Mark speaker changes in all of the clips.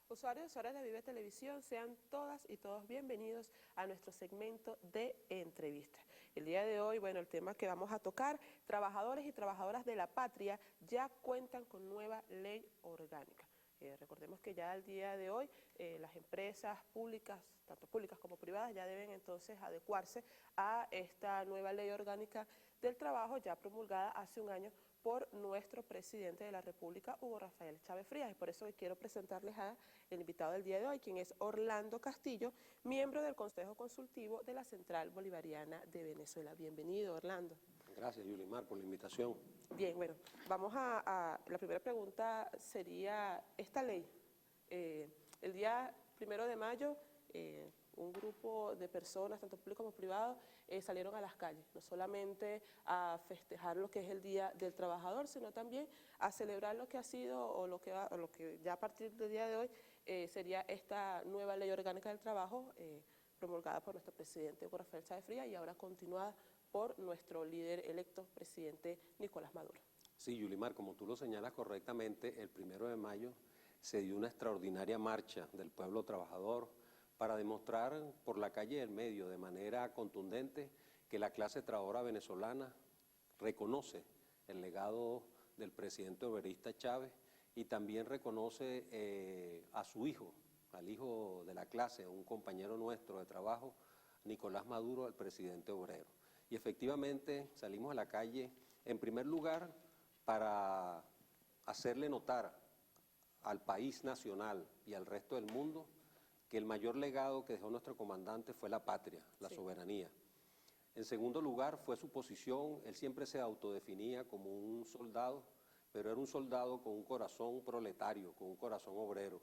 Speaker 1: Usuarios y usuarias de Vive Televisión, sean todas y todos bienvenidos a nuestro segmento de entrevistas. El día de hoy, bueno, el tema que vamos a tocar, trabajadores y trabajadoras de la patria ya cuentan con nueva ley orgánica. Recordemos que ya al día de hoy las empresas públicas, tanto públicas como privadas, ya deben entonces adecuarse a esta nueva ley orgánica del trabajo ya promulgada hace un año por nuestro presidente de la República, Hugo Rafael Chávez Frías. Y por eso quiero presentarles al invitado del día de hoy, quien es Orlando Castillo, miembro del Consejo Consultivo de la Central Bolivariana de Venezuela. Bienvenido, Orlando.
Speaker 2: Gracias, Yulimar, por la invitación.
Speaker 1: Bien, bueno, vamos la primera pregunta sería, esta ley, el día 1 de mayo, un grupo de personas, tanto públicos como privados, salieron a las calles, no solamente a festejar lo que es el Día del Trabajador, sino también a celebrar lo que ha sido o lo que ya a partir del día de hoy sería esta nueva ley orgánica del trabajo promulgada por nuestro presidente Hugo Rafael Chávez Frías y ahora continuada por nuestro líder electo, presidente Nicolás Maduro.
Speaker 2: Sí, Yulimar, como tú lo señalas correctamente, el 1 de mayo se dio una extraordinaria marcha del pueblo trabajador para demostrar por la calle del medio de manera contundente que la clase trabajadora venezolana reconoce el legado del presidente obrerista Chávez y también reconoce a su hijo, al hijo de la clase, un compañero nuestro de trabajo, Nicolás Maduro, el presidente obrero. Y efectivamente salimos a la calle, en primer lugar, para hacerle notar al país nacional y al resto del mundo que el mayor legado que dejó nuestro comandante fue la patria, la soberanía. En segundo lugar fue su posición, él siempre se autodefinía como un soldado, pero era un soldado con un corazón proletario, con un corazón obrero.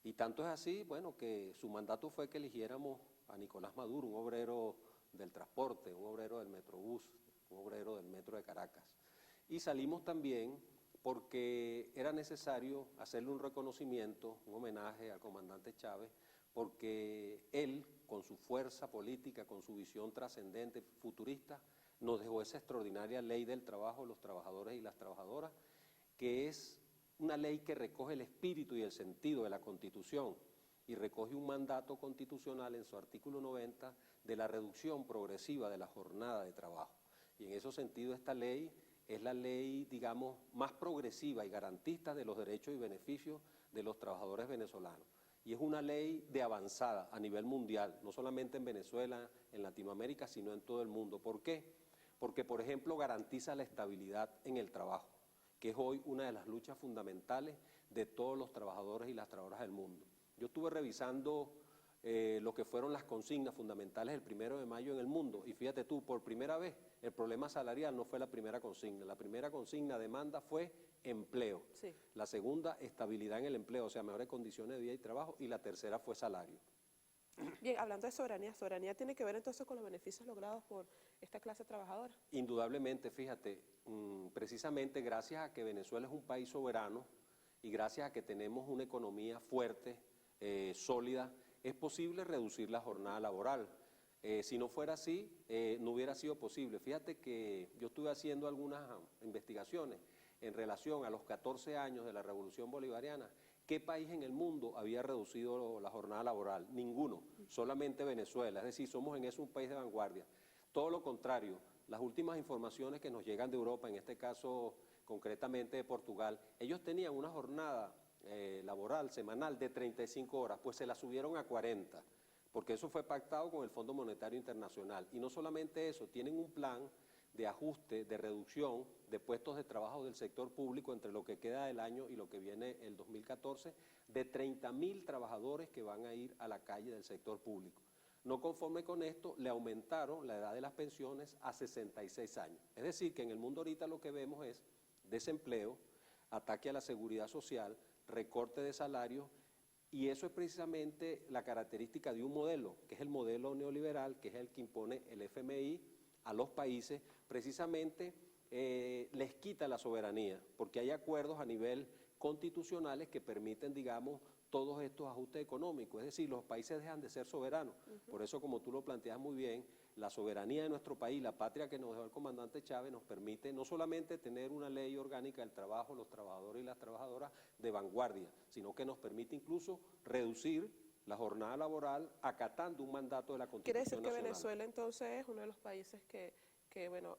Speaker 2: Y tanto es así, bueno, que su mandato fue que eligiéramos a Nicolás Maduro, un obrero del transporte, un obrero del Metrobús, un obrero del Metro de Caracas. Y salimos también porque era necesario hacerle un reconocimiento, un homenaje al comandante Chávez, porque él, con su fuerza política, con su visión trascendente, futurista, nos dejó esa extraordinaria ley del trabajo, los trabajadores y las trabajadoras, que es una ley que recoge el espíritu y el sentido de la Constitución y recoge un mandato constitucional en su artículo 90 de la reducción progresiva de la jornada de trabajo. Y en ese sentido esta ley es la ley, digamos, más progresiva y garantista de los derechos y beneficios de los trabajadores venezolanos. Y es una ley de avanzada a nivel mundial, no solamente en Venezuela, en Latinoamérica, sino en todo el mundo. ¿Por qué? Porque, por ejemplo, garantiza la estabilidad en el trabajo, que es hoy una de las luchas fundamentales de todos los trabajadores y las trabajadoras del mundo. Yo estuve revisando lo que fueron las consignas fundamentales del 1 de mayo en el mundo y fíjate tú, por primera vez el problema salarial no fue la primera consigna demanda fue empleo,
Speaker 1: Sí.
Speaker 2: La segunda estabilidad en el empleo, o sea mejores condiciones de vida y trabajo y la tercera fue salario.
Speaker 1: Bien, hablando de soberanía, ¿soberanía tiene que ver entonces con los beneficios logrados por esta clase trabajadora?
Speaker 2: Indudablemente, fíjate, precisamente gracias a que Venezuela es un país soberano y gracias a que tenemos una economía fuerte, sólida, es posible reducir la jornada laboral. Si no fuera así, no hubiera sido posible. Fíjate que yo estuve haciendo algunas investigaciones en relación a los 14 años de la Revolución Bolivariana. ¿Qué país en el mundo había reducido la jornada laboral? Ninguno, solamente Venezuela. Es decir, somos en eso un país de vanguardia. Todo lo contrario, las últimas informaciones que nos llegan de Europa, en este caso concretamente de Portugal, ellos tenían una jornada laboral semanal de 35 horas, pues se la subieron a 40, porque eso fue pactado con el Fondo Monetario Internacional. Y no solamente eso, tienen un plan de ajuste, de reducción de puestos de trabajo del sector público entre lo que queda del año y lo que viene el 2014, de 30.000 trabajadores que van a ir a la calle del sector público. No conforme con esto, le aumentaron la edad de las pensiones a 66 años. Es decir, que en el mundo ahorita lo que vemos es desempleo, ataque a la seguridad social, recorte de salarios, y eso es precisamente la característica de un modelo, que es el modelo neoliberal, que es el que impone el FMI a los países, precisamente les quita la soberanía, porque hay acuerdos a nivel constitucionales que permiten, digamos, todos estos ajustes económicos. Es decir, los países dejan de ser soberanos. Por eso, como tú lo planteas muy bien, la soberanía de nuestro país, la patria que nos dejó el comandante Chávez, nos permite no solamente tener una ley orgánica del trabajo, los trabajadores y las trabajadoras de vanguardia, sino que nos permite incluso reducir la jornada laboral acatando un mandato de la
Speaker 1: ¿Quiere
Speaker 2: Constitución
Speaker 1: decir que
Speaker 2: Nacional.
Speaker 1: Venezuela entonces es uno de los países que bueno,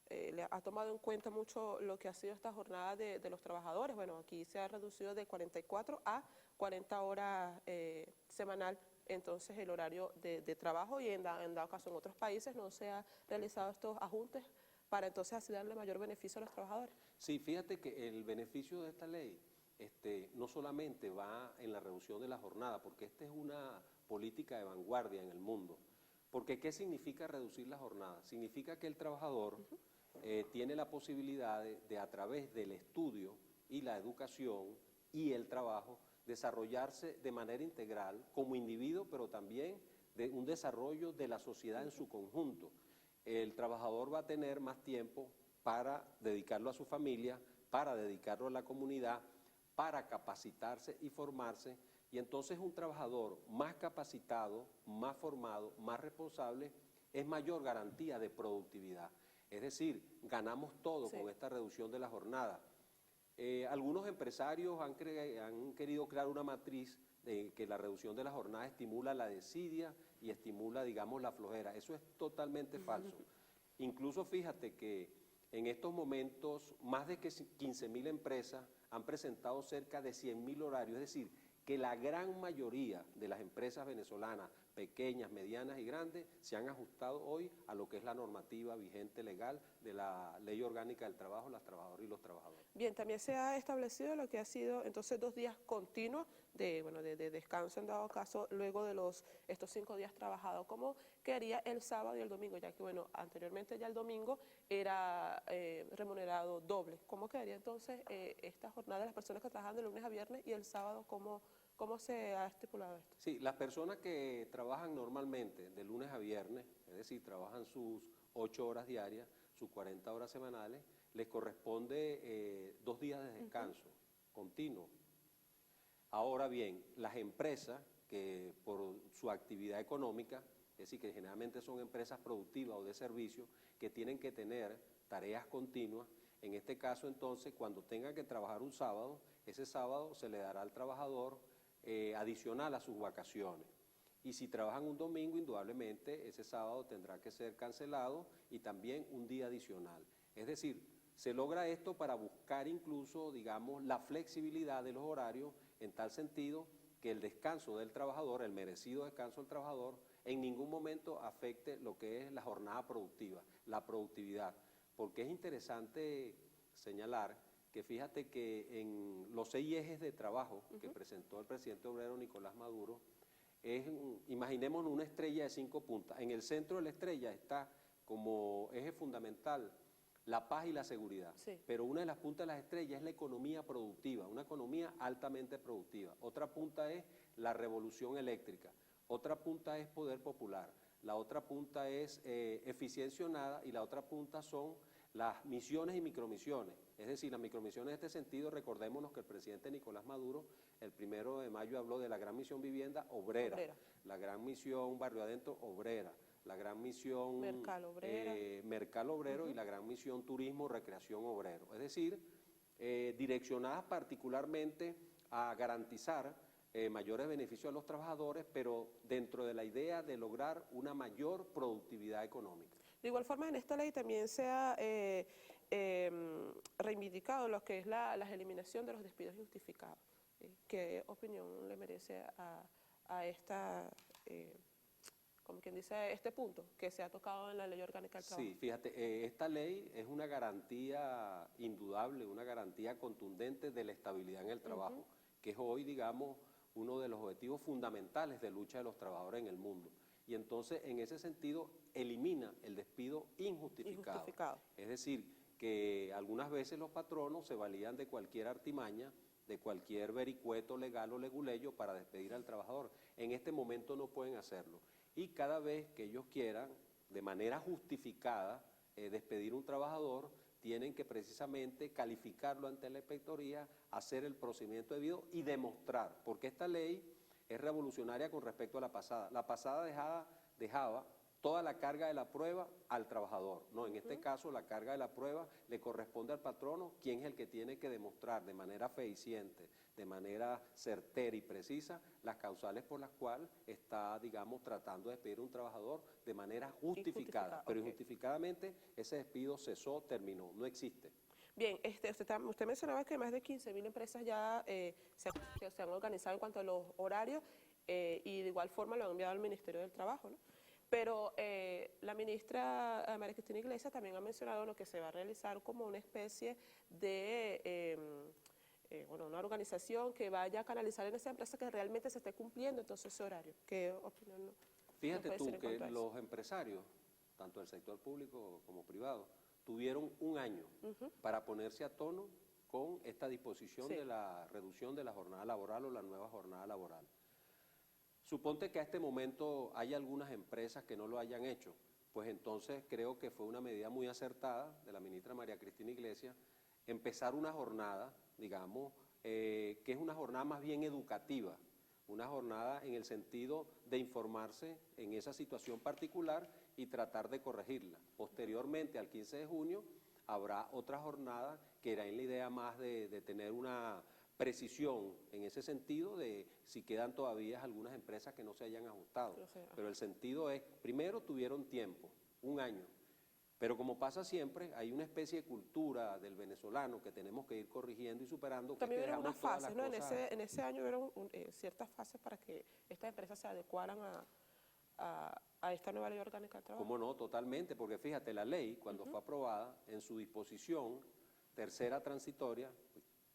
Speaker 1: le ha tomado en cuenta mucho lo que ha sido esta jornada de los trabajadores? Bueno, aquí se ha reducido de 44 a 40 horas semanal, entonces el horario de trabajo, y en dado caso en otros países no se han realizado estos ajustes para entonces así darle mayor beneficio a los trabajadores.
Speaker 2: Sí, fíjate que el beneficio de esta ley no solamente va en la reducción de la jornada, porque esta es una política de vanguardia en el mundo. Porque ¿qué significa reducir la jornada? Significa que el trabajador tiene la posibilidad de a través del estudio y la educación y el trabajo, desarrollarse de manera integral como individuo, pero también de un desarrollo de la sociedad en su conjunto. El trabajador va a tener más tiempo para dedicarlo a su familia, para dedicarlo a la comunidad, para capacitarse y formarse, y entonces un trabajador más capacitado, más formado, más responsable, es mayor garantía de productividad. Es decir, ganamos todo con esta reducción de la jornada. Algunos empresarios han querido crear una matriz de que la reducción de la jornada estimula la desidia y estimula, digamos, la flojera. Eso es totalmente falso. Incluso fíjate que en estos momentos más de 15.000 empresas han presentado cerca de 100.000 horarios, es decir, que la gran mayoría de las empresas venezolanas, pequeñas, medianas y grandes, se han ajustado hoy a lo que es la normativa vigente legal de la Ley Orgánica del Trabajo, las trabajadoras y los trabajadores.
Speaker 1: Bien, también se ha establecido lo que ha sido entonces 2 días continuos de descanso en dado caso luego de estos 5 días trabajados. ¿Cómo quedaría el sábado y el domingo? Ya que bueno, anteriormente ya el domingo era remunerado doble. ¿Cómo quedaría entonces esta jornada de las personas que trabajan de lunes a viernes y el sábado? ¿Cómo se ha estipulado esto?
Speaker 2: Sí, las personas que trabajan normalmente de lunes a viernes, es decir, trabajan sus 8 horas diarias, sus 40 horas semanales, les corresponde 2 días de descanso continuo. Ahora bien, las empresas que por su actividad económica, es decir, que generalmente son empresas productivas o de servicio, que tienen que tener tareas continuas, en este caso entonces cuando tengan que trabajar un sábado, ese sábado se le dará al trabajador adicional a sus vacaciones. Y si trabajan un domingo, indudablemente ese sábado tendrá que ser cancelado y también un día adicional. Es decir, se logra esto para buscar incluso, digamos, la flexibilidad de los horarios en tal sentido que el descanso del trabajador, el merecido descanso del trabajador, en ningún momento afecte lo que es la jornada productiva, la productividad. Porque es interesante señalar que fíjate que en los 6 ejes de trabajo que presentó el presidente obrero Nicolás Maduro, imaginémonos una estrella de 5 puntas. En el centro de la estrella está como eje fundamental la paz y la seguridad, pero una de las puntas de las estrellas es la economía productiva, una economía altamente productiva. Otra punta es la revolución eléctrica, otra punta es poder popular, la otra punta es eficiencia nada y la otra punta son las misiones y micromisiones. Es decir, las micromisiones en este sentido, recordémonos que el presidente Nicolás Maduro el 1 de mayo habló de la gran misión vivienda obrera. La gran misión barrio adentro obrera, la gran misión Mercal Obrero y la gran misión Turismo Recreación Obrero. Es decir, direccionadas particularmente a garantizar mayores beneficios a los trabajadores, pero dentro de la idea de lograr una mayor productividad económica.
Speaker 1: De igual forma, en esta ley también se ha reivindicado lo que es la eliminación de los despidos injustificados. ¿Qué opinión le merece a esta, como quien dice, este punto que se ha tocado en la Ley Orgánica del Trabajo?
Speaker 2: Sí, fíjate, esta ley es una garantía indudable, una garantía contundente de la estabilidad en el trabajo, que es hoy, digamos, uno de los objetivos fundamentales de lucha de los trabajadores en el mundo. Y entonces, en ese sentido, elimina el despido injustificado. Es decir, que algunas veces los patronos se valían de cualquier artimaña, de cualquier vericueto legal o leguleyo para despedir al trabajador. En este momento no pueden hacerlo. Y cada vez que ellos quieran, de manera justificada, despedir un trabajador, tienen que precisamente calificarlo ante la inspectoría, hacer el procedimiento debido y demostrar, porque esta ley es revolucionaria con respecto a la pasada. La pasada dejaba toda la carga de la prueba al trabajador. No, en este caso la carga de la prueba le corresponde al patrono, quien es el que tiene que demostrar de manera fehaciente, de manera certera y precisa, las causales por las cuales está, digamos, tratando de despedir a un trabajador de manera justificada. Pero injustificadamente ese despido cesó, terminó, no existe.
Speaker 1: Bien, usted mencionaba que más de 15.000 empresas ya se han organizado en cuanto a los horarios y de igual forma lo han enviado al Ministerio del Trabajo, ¿no? Pero la ministra María Cristina Iglesias también ha mencionado lo que se va a realizar como una especie de, una organización que vaya a canalizar en esa empresa que realmente se esté cumpliendo entonces ese horario. ¿Qué opinión?
Speaker 2: Fíjate tú que los empresarios, tanto del sector público como privado, tuvieron un año para ponerse a tono con esta disposición de la reducción de la jornada laboral o la nueva jornada laboral. Suponte que a este momento hay algunas empresas que no lo hayan hecho, pues entonces creo que fue una medida muy acertada de la ministra María Cristina Iglesias empezar una jornada, digamos, que es una jornada más bien educativa, una jornada en el sentido de informarse en esa situación particular y tratar de corregirla. Posteriormente, al 15 de junio, habrá otra jornada que era en la idea más de tener una precisión en ese sentido de si quedan todavía algunas empresas que no se hayan ajustado. Pero el sentido es, primero tuvieron tiempo, un año, pero como pasa siempre, hay una especie de cultura del venezolano que tenemos que ir corrigiendo y superando.
Speaker 1: También hubieron unas fases, ¿no? En ese año hubieron ciertas fases para que estas empresas se adecuaran a esta nueva ley orgánica de trabajo.
Speaker 2: ¿Cómo no? Totalmente, porque fíjate, la ley, cuando fue aprobada, en su disposición tercera transitoria,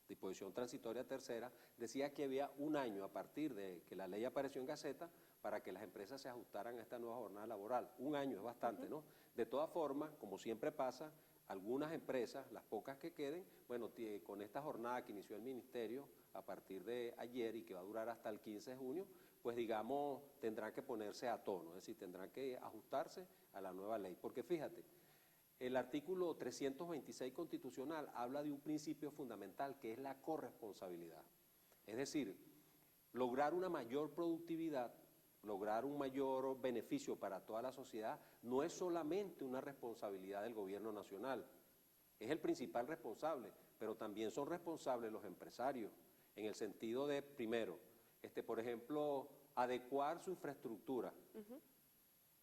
Speaker 2: disposición transitoria tercera, decía que había un año a partir de que la ley apareció en Gaceta para que las empresas se ajustaran a esta nueva jornada laboral. Un año es bastante, ¿no? De todas formas, como siempre pasa, algunas empresas, las pocas que queden, bueno, con esta jornada que inició el Ministerio a partir de ayer y que va a durar hasta el 15 de junio, pues digamos, tendrán que ponerse a tono, es decir, tendrán que ajustarse a la nueva ley. Porque fíjate, el artículo 326 constitucional habla de un principio fundamental que es la corresponsabilidad. Es decir, lograr una mayor productividad, lograr un mayor beneficio para toda la sociedad, no es solamente una responsabilidad del gobierno nacional, es el principal responsable, pero también son responsables los empresarios, en el sentido de, primero, por ejemplo, adecuar su infraestructura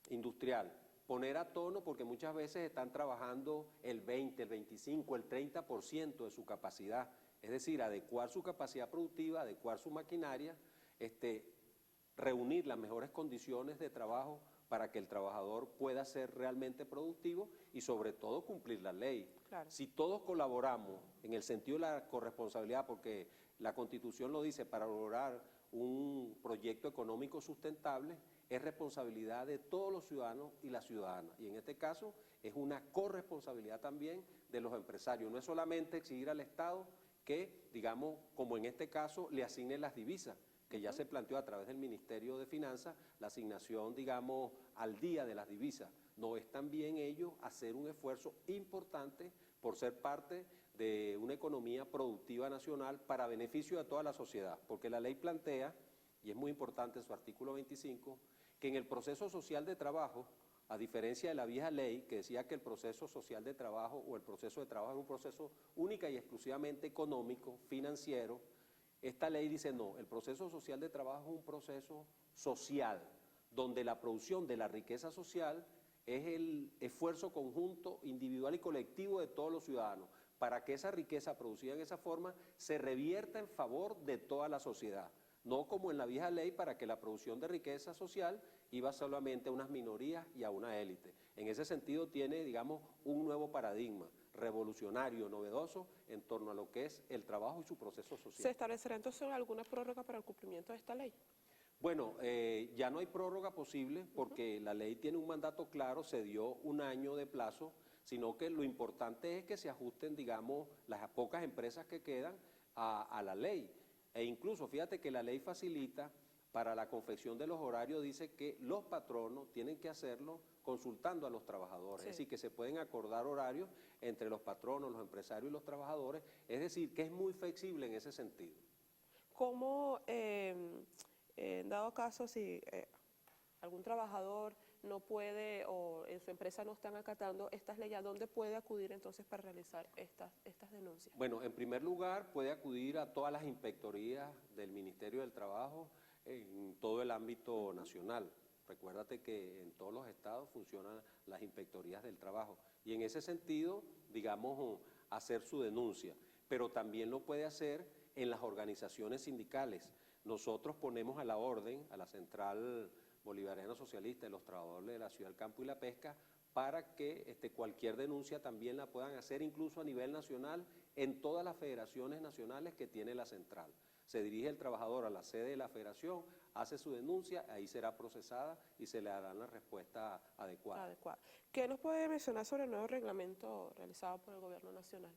Speaker 2: industrial, poner a tono porque muchas veces están trabajando el 20, el 25, el 30% de su capacidad, es decir, adecuar su capacidad productiva, adecuar su maquinaria, reunir las mejores condiciones de trabajo para que el trabajador pueda ser realmente productivo y sobre todo cumplir la ley.
Speaker 1: Claro.
Speaker 2: Si todos colaboramos en el sentido de la corresponsabilidad, porque la Constitución lo dice, para lograr un proyecto económico sustentable, es responsabilidad de todos los ciudadanos y las ciudadanas. Y en este caso es una corresponsabilidad también de los empresarios. No es solamente exigir al Estado que, digamos, como en este caso, le asigne las divisas, que ya se planteó a través del Ministerio de Finanzas, la asignación, digamos, al día de las divisas. No, es también ellos hacer un esfuerzo importante por ser parte de una economía productiva nacional para beneficio de toda la sociedad, porque la ley plantea, y es muy importante en su artículo 25, que en el proceso social de trabajo, a diferencia de la vieja ley que decía que el proceso social de trabajo o el proceso de trabajo era un proceso única y exclusivamente económico, financiero, esta ley dice no, el proceso social de trabajo es un proceso social, donde la producción de la riqueza social es el esfuerzo conjunto, individual y colectivo de todos los ciudadanos, para que esa riqueza producida en esa forma se revierta en favor de toda la sociedad. No como en la vieja ley para que la producción de riqueza social iba solamente a unas minorías y a una élite. En ese sentido tiene, digamos, un nuevo paradigma revolucionario, novedoso, en torno a lo que es el trabajo y su proceso social.
Speaker 1: ¿Se establecerá entonces alguna prórroga para el cumplimiento de esta ley?
Speaker 2: Bueno, ya no hay prórroga posible porque la ley tiene un mandato claro, se dio un año de plazo, sino que lo importante es que se ajusten, digamos, las pocas empresas que quedan a la ley. E incluso, fíjate que la ley facilita para la confección de los horarios, dice que los patronos tienen que hacerlo consultando a los trabajadores,
Speaker 1: Sí.
Speaker 2: es decir, que se pueden acordar horarios entre los patronos, los empresarios y los trabajadores, es decir, que es muy flexible en ese sentido.
Speaker 1: ¿Cómo, en dado caso, si algún trabajador no puede o en su empresa no están acatando estas leyes, ¿a dónde puede acudir entonces para realizar estas denuncias?
Speaker 2: Bueno, en primer lugar puede acudir a todas las inspectorías del Ministerio del Trabajo en todo el ámbito nacional. Recuérdate que en todos los estados funcionan las inspectorías del trabajo y en ese sentido, digamos, hacer su denuncia, pero también lo puede hacer en las organizaciones sindicales. Nosotros ponemos a la orden, a la Central Bolivariana Socialista de los Trabajadores de la Ciudad del Campo y la Pesca, para que cualquier denuncia también la puedan hacer incluso a nivel nacional en todas las federaciones nacionales que tiene la central. Se dirige el trabajador a la sede de la federación, hace su denuncia, ahí será procesada y se le dará la respuesta adecuada.
Speaker 1: ¿Qué nos puede mencionar sobre el nuevo reglamento realizado por el Gobierno Nacional?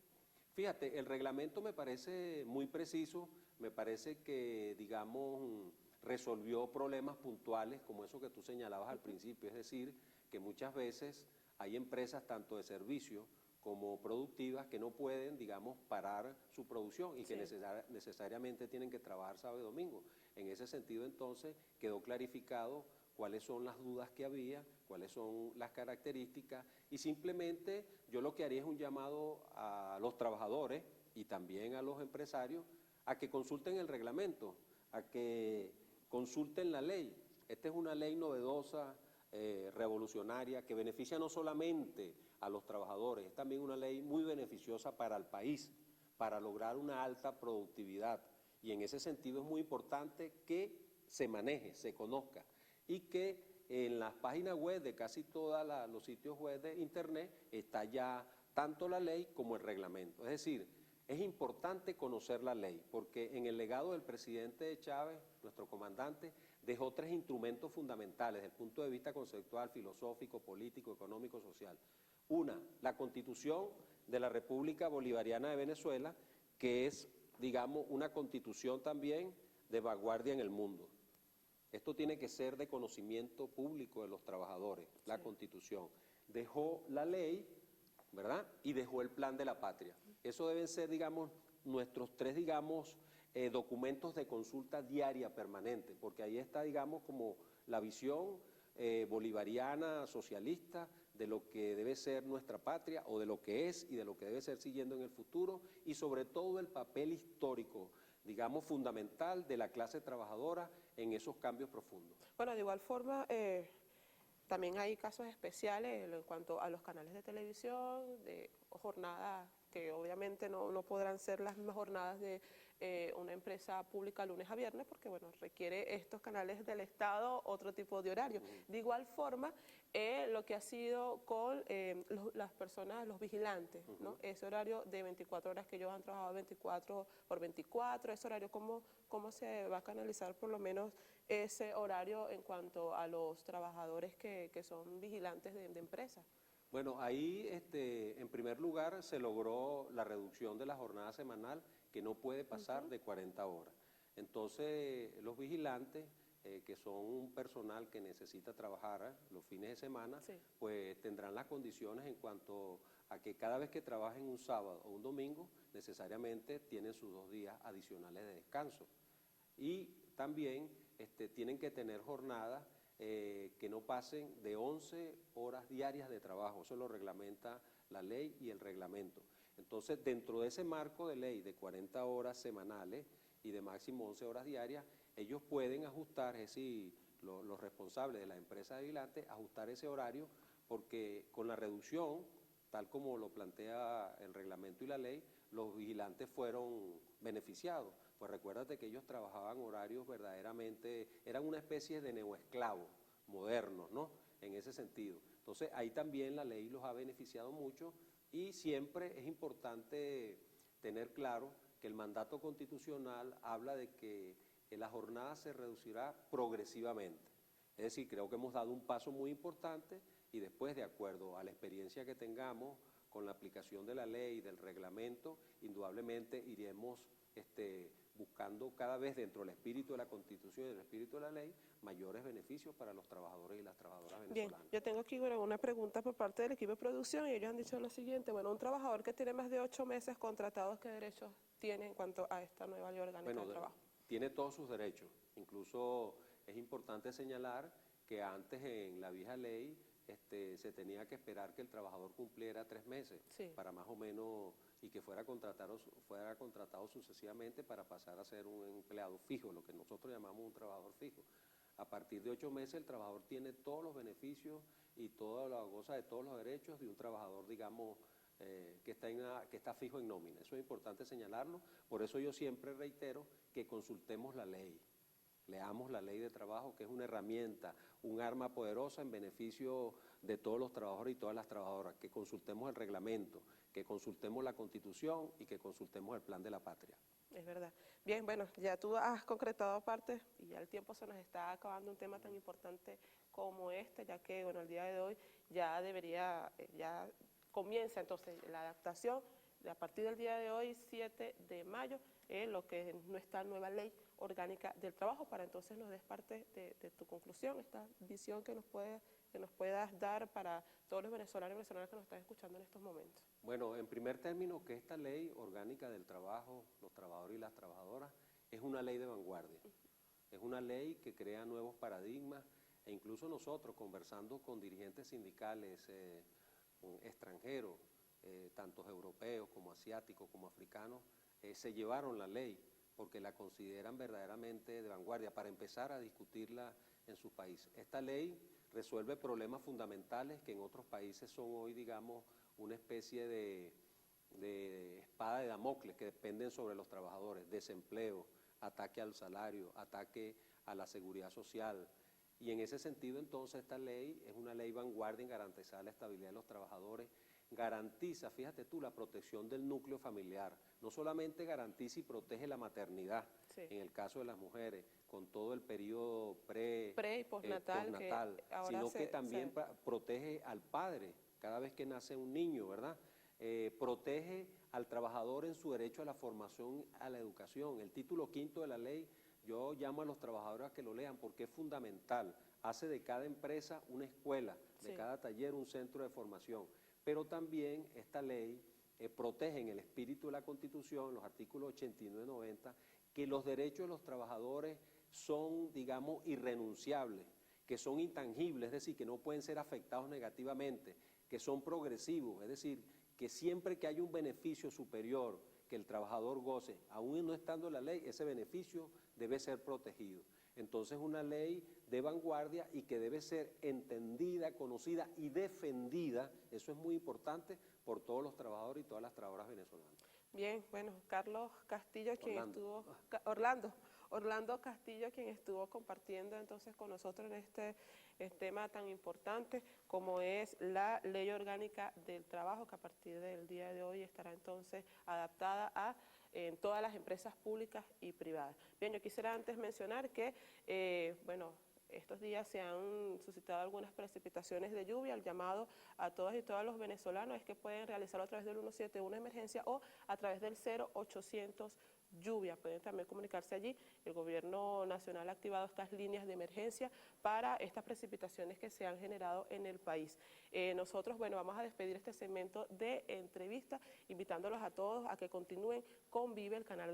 Speaker 2: Fíjate, el reglamento me parece muy preciso, me parece que, digamos, resolvió problemas puntuales como eso que tú señalabas al principio, es decir, que muchas veces hay empresas tanto de servicio como productivas que no pueden, digamos, parar su producción y que necesariamente tienen que trabajar sábado y domingo. En ese sentido, entonces, quedó clarificado cuáles son las dudas que había, cuáles son las características y simplemente yo lo que haría es un llamado a los trabajadores y también a los empresarios a que consulten el reglamento, a que consulten la ley. Esta es una ley novedosa, revolucionaria, que beneficia no solamente a los trabajadores, es también una ley muy beneficiosa para el país, para lograr una alta productividad. Y en ese sentido es muy importante que se maneje, se conozca y que en las páginas web de casi todos los sitios web de internet está ya tanto la ley como el reglamento. Es decir, es importante conocer la ley, porque en el legado del presidente Chávez, nuestro comandante, dejó 3 instrumentos fundamentales desde el punto de vista conceptual, filosófico, político, económico, social. Una, la Constitución de la República Bolivariana de Venezuela, que es, digamos, una constitución también de vanguardia en el mundo. Esto tiene que ser de conocimiento público de los trabajadores, la Constitución. Dejó la ley, ¿verdad? Y dejó el plan de la patria. Eso deben ser, digamos, nuestros 3, digamos, documentos de consulta diaria permanente, porque ahí está, digamos, como la visión bolivariana, socialista, de lo que debe ser nuestra patria, o de lo que es y de lo que debe ser siguiendo en el futuro, y sobre todo el papel histórico, digamos, fundamental de la clase trabajadora en esos cambios profundos.
Speaker 1: Bueno, de igual forma, también hay casos especiales en cuanto a los canales de televisión, de jornadas que obviamente no podrán ser las mismas jornadas de una empresa pública lunes a viernes, porque bueno, requiere estos canales del Estado otro tipo de horario. De igual forma, lo que ha sido con las personas, los vigilantes, ¿no? Ese horario de 24 horas que ellos han trabajado 24 por 24, ese horario, ¿cómo se va a canalizar por lo menos ese horario en cuanto a los trabajadores que son vigilantes de empresas?
Speaker 2: Bueno, ahí en primer lugar se logró la reducción de la jornada semanal que no puede pasar de 40 horas. Entonces los vigilantes, que son un personal que necesita trabajar los fines de semana, pues tendrán las condiciones en cuanto a que cada vez que trabajen un sábado o un domingo, necesariamente tienen sus 2 días adicionales de descanso. Y también tienen que tener jornadas que no pasen de 11 horas diarias de trabajo. Eso lo reglamenta la ley y el reglamento. Entonces, dentro de ese marco de ley de 40 horas semanales y de máximo 11 horas diarias, ellos pueden ajustar, es decir, los responsables de la empresa vigilante, ajustar ese horario, porque con la reducción, tal como lo plantea el reglamento y la ley, los vigilantes fueron beneficiados. Pues recuérdate que ellos trabajaban horarios verdaderamente, eran una especie de neoesclavos modernos, ¿no? En ese sentido. Entonces, ahí también la ley los ha beneficiado mucho y siempre es importante tener claro que el mandato constitucional habla de que la jornada se reducirá progresivamente. Es decir, creo que hemos dado un paso muy importante y después, de acuerdo a la experiencia que tengamos con la aplicación de la ley y del reglamento, indudablemente iremos buscando buscando cada vez dentro del espíritu de la Constitución y del espíritu de la ley, mayores beneficios para los trabajadores y las trabajadoras venezolanas.
Speaker 1: Bien, yo tengo aquí una pregunta por parte del equipo de producción y ellos han dicho lo siguiente, bueno, un trabajador que tiene más de 8 meses contratados, ¿qué derechos tiene en cuanto a esta nueva ley orgánica de trabajo?
Speaker 2: Tiene todos sus derechos, incluso es importante señalar que antes en la vieja ley se tenía que esperar que el trabajador cumpliera 3 meses para más o menos, y que fuera contratado sucesivamente para pasar a ser un empleado fijo, lo que nosotros llamamos un trabajador fijo. A partir de 8 meses el trabajador tiene todos los beneficios y goza de todos los derechos de un trabajador, digamos, que está fijo en nómina. Eso es importante señalarlo, por eso yo siempre reitero que consultemos la ley. Leamos la ley de trabajo, que es una herramienta, un arma poderosa en beneficio de todos los trabajadores y todas las trabajadoras, que consultemos el reglamento, que consultemos la Constitución y que consultemos el Plan de la Patria.
Speaker 1: Es verdad. Bien, bueno, ya tú has concretado parte y ya el tiempo se nos está acabando un tema tan importante como este, ya que, bueno, el día de hoy ya ya comienza entonces la adaptación a partir del día de hoy, 7 de mayo, lo que es nuestra nueva ley orgánica del trabajo, para entonces nos des parte de tu conclusión, esta visión que nos puedas dar para todos los venezolanos y venezolanas que nos están escuchando en estos momentos.
Speaker 2: Bueno, en primer término, que esta ley orgánica del trabajo, los trabajadores y las trabajadoras, es una ley de vanguardia. Es una ley que crea nuevos paradigmas e incluso nosotros, conversando con dirigentes sindicales extranjeros, tanto europeos como asiáticos como africanos, se llevaron la ley porque la consideran verdaderamente de vanguardia para empezar a discutirla en sus países. Esta ley resuelve problemas fundamentales que en otros países son hoy, digamos, una especie de espada de Damocles que dependen sobre los trabajadores: desempleo, ataque al salario, ataque a la seguridad social. Y en ese sentido, entonces, esta ley es una ley vanguardia en garantizar la estabilidad de los trabajadores, garantiza, fíjate tú, la protección del núcleo familiar. No solamente garantiza y protege la maternidad, en el caso de las mujeres, con todo el periodo pre y postnatal, sino que también protege al padre cada vez que nace un niño, ¿verdad? Protege al trabajador en su derecho a la formación, a la educación. El título 5 de la ley, yo llamo a los trabajadores a que lo lean porque es fundamental. Hace de cada empresa una escuela, de cada taller un centro de formación. Pero también esta ley protege en el espíritu de la Constitución, los artículos 89 y 90, que los derechos de los trabajadores son, digamos, irrenunciables, que son intangibles, es decir, que no pueden ser afectados negativamente, que son progresivos, es decir, que siempre que haya un beneficio superior que el trabajador goce, aún no estando en la ley, ese beneficio debe ser protegido. Entonces, una ley de vanguardia y que debe ser entendida, conocida y defendida, eso es muy importante, por todos los trabajadores y todas las trabajadoras venezolanas.
Speaker 1: Bien, bueno, Carlos Castillo, Orlando Castillo, quien estuvo compartiendo entonces con nosotros en este tema tan importante como es la Ley Orgánica del Trabajo, que a partir del día de hoy estará entonces adaptada en todas las empresas públicas y privadas. Bien, yo quisiera antes mencionar que, bueno, estos días se han suscitado algunas precipitaciones de lluvia. El llamado a todas y todos los venezolanos es que pueden realizarlo a través del 171 emergencia o a través del 0800 lluvia. Pueden también comunicarse allí. El gobierno nacional ha activado estas líneas de emergencia para estas precipitaciones que se han generado en el país. Nosotros, bueno, vamos a despedir este segmento de entrevista, invitándolos a todos a que continúen con Vive, el canal